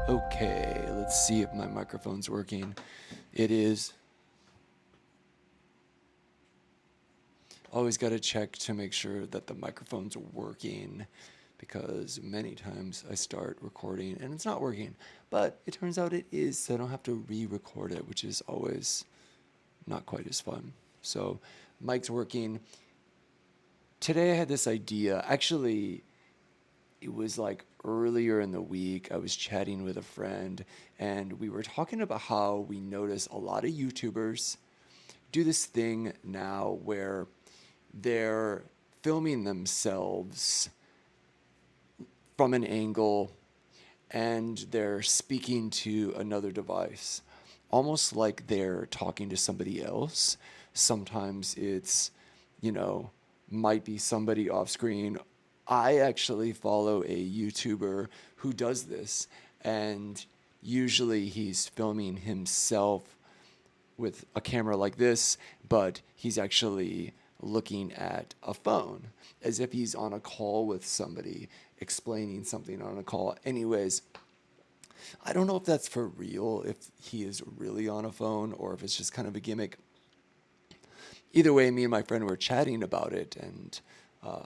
Okay, let's see if my microphone's working. It is. Always got to check to make sure that the microphone's working because many times I start recording and it's not working. But it turns out it is, so I don't have to re record it, which is always not quite as fun. So, mic's working. Today I had this idea. Actually, it was like earlier in the week. I was chatting with a friend and we were talking about how we notice a lot of YouTubers do this thing now where they're filming themselves from an angle and they're speaking to another device, almost like they're talking to somebody else. Sometimes it's, you know, might be somebody off screen. I actually follow a YouTuber who does this, and usually he's filming himself with a camera like this, but he's actually looking at a phone as if he's on a call with somebody explaining something on a call. Anyways, I don't know if that's for real, if he is really on a phone or if it's just kind of a gimmick. Either way, me and my friend were chatting about it and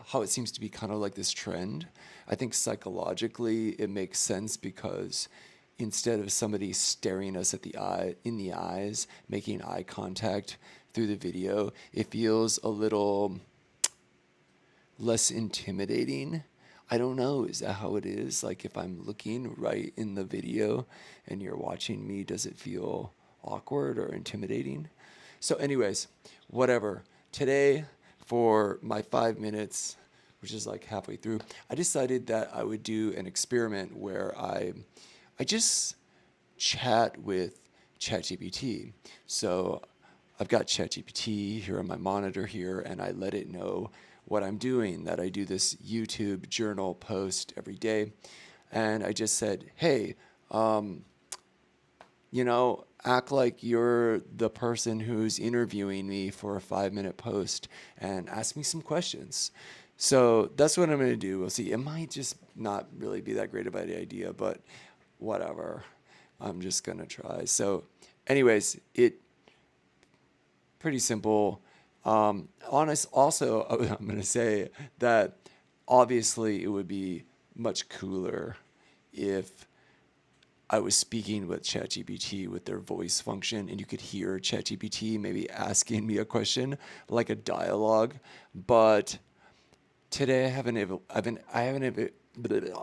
how it seems to be kind of like this trend. I think psychologically it makes sense because instead of somebody staring us at the eye in the eyes, making eye contact through the video, it feels a little less intimidating. I don't know, is that how it is? Like if I'm looking right in the video and you're watching me, does it feel awkward or intimidating? So, anyways, whatever. Today, for my 5 minutes, which is like halfway through, I decided that I would do an experiment where I just chat with ChatGPT. So I've got ChatGPT here on my monitor here, and I let it know what I'm doing, that I do this YouTube journal post every day. And I just said, hey, act like you're the person who's interviewing me for a 5 minute post and ask me some questions. So that's what I'm going to do. We'll see. It might just not really be that great of an idea, but whatever. I'm just going to try. So, anyways, it pretty simple. Also, I'm going to say that obviously it would be much cooler if I was speaking with ChatGPT with their voice function, and you could hear ChatGPT maybe asking me a question like a dialogue. But today I haven't able,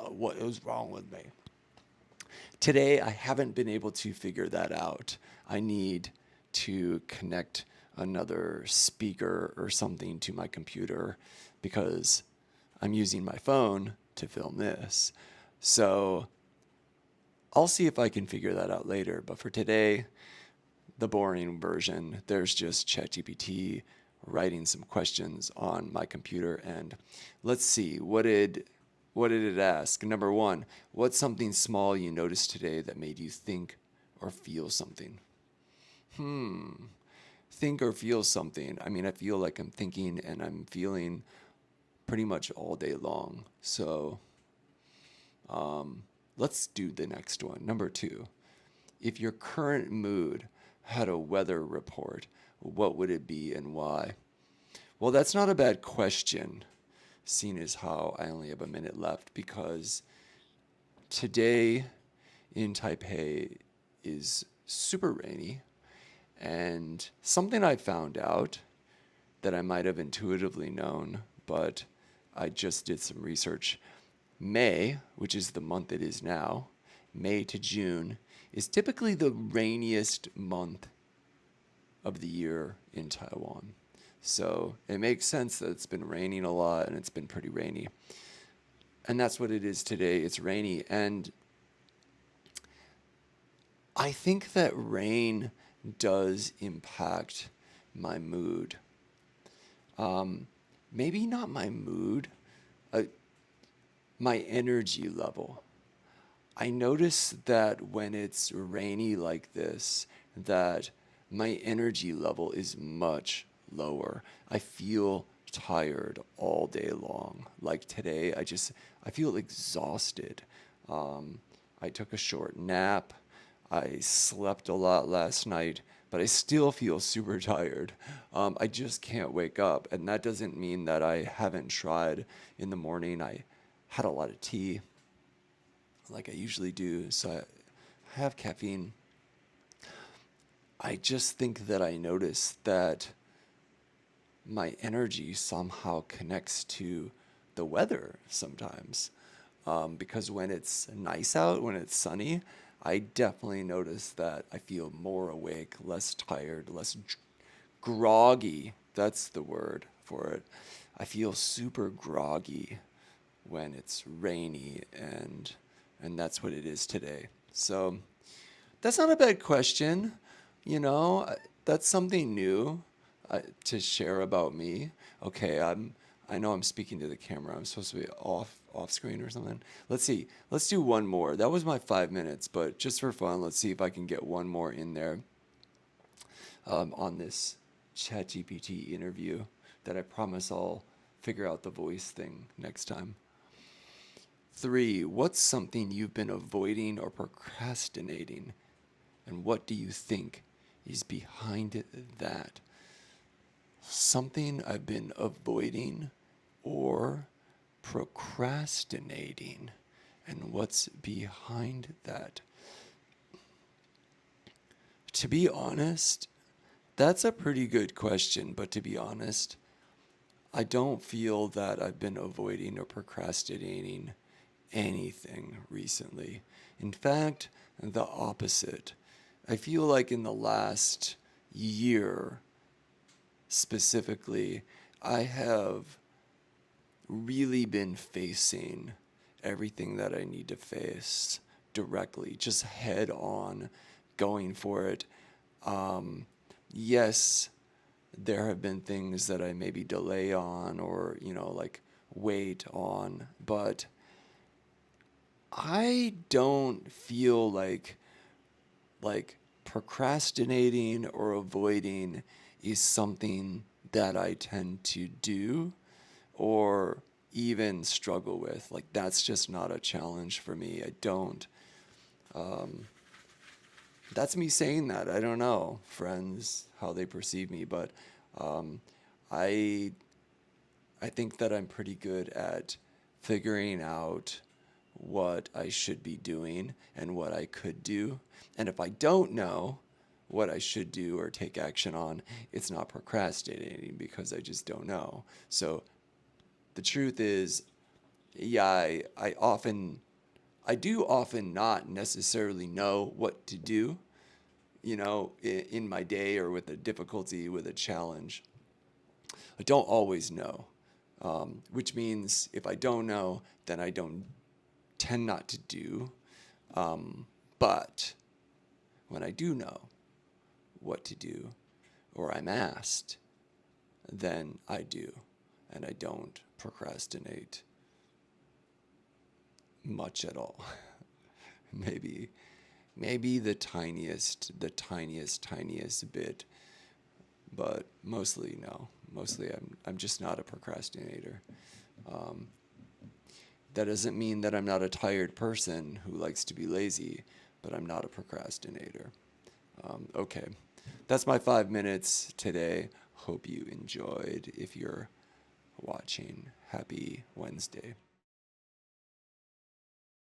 what is wrong with me? Today I haven't been able to figure that out. I need to connect another speaker or something to my computer because I'm using my phone to film this. So I'll see if I can figure that out later. But for today, the boring version, there's just ChatGPT writing some questions on my computer. And let's see, what did it ask? Number one, what's something small you noticed today that made you think or feel something? Think or feel something. I mean, I feel like I'm thinking and I'm feeling pretty much all day long. So let's do the next one. Number two, if your current mood had a weather report, what would it be and why? Well, that's not a bad question, seeing as how I only have a minute left, because today in Taipei is super rainy. And something I found out that I might have intuitively known, but I just did some research. May, which is the month it is now, May to June, is typically the rainiest month of the year in Taiwan. So it makes sense that it's been raining a lot and it's been pretty rainy. And that's what it is today. It's rainy. And I think that rain does impact my mood. Maybe not my mood, uh, my energy level. I notice that when it's rainy like this, that my energy level is much lower. I feel tired all day long. Like today, I feel exhausted. I took a short nap. I slept a lot last night, but I still feel super tired. I just can't wake up. And that doesn't mean that I haven't tried in the morning. I had a lot of tea like I usually do, so I have caffeine. I just think that I noticed that my energy somehow connects to the weather sometimes. Because when it's nice out, when it's sunny, I definitely notice that I feel more awake, less tired, less groggy. That's the word for it. I feel super groggy when it's rainy, and that's what it is today. So that's not a bad question. You know, that's something new to share about me. Okay, I know I'm speaking to the camera. I'm supposed to be off screen or something. Let's see. Let's do one more. That was my 5 minutes, but just for fun, let's see if I can get one more in there on this ChatGPT interview that I promise I'll figure out the voice thing next time. 3, what's something you've been avoiding or procrastinating? And what do you think is behind that? Something I've been avoiding or procrastinating. And what's behind that? To be honest, that's a pretty good question, but to be honest, I don't feel that I've been avoiding or procrastinating anything recently. In fact, the opposite. I feel like in the last year specifically, I have really been facing everything that I need to face directly, just head on, going for it. Yes, there have been things that I maybe delay on or, like wait on, but I don't feel like procrastinating or avoiding is something that I tend to do or even struggle with. Like that's just not a challenge for me. I don't. That's me saying that. I don't know, friends, how they perceive me, but um, I I think that I'm pretty good at figuring out what I should be doing and what I could do. And if I don't know what I should do or take action on, it's not procrastinating because I just don't know. So the truth is, yeah, I do often not necessarily know what to do, in my day or with a difficulty, with a challenge. I don't always know, which means if I don't know, then I don't tend not to do. But when I do know what to do, or I'm asked, then I do, and I don't procrastinate much at all. maybe, maybe the tiniest bit, but mostly no. Mostly I'm just not a procrastinator. Um, that doesn't mean that I'm not a tired person who likes to be lazy, but I'm not a procrastinator. Okay, that's my 5 minutes today. Hope you enjoyed. If you're watching, happy Wednesday.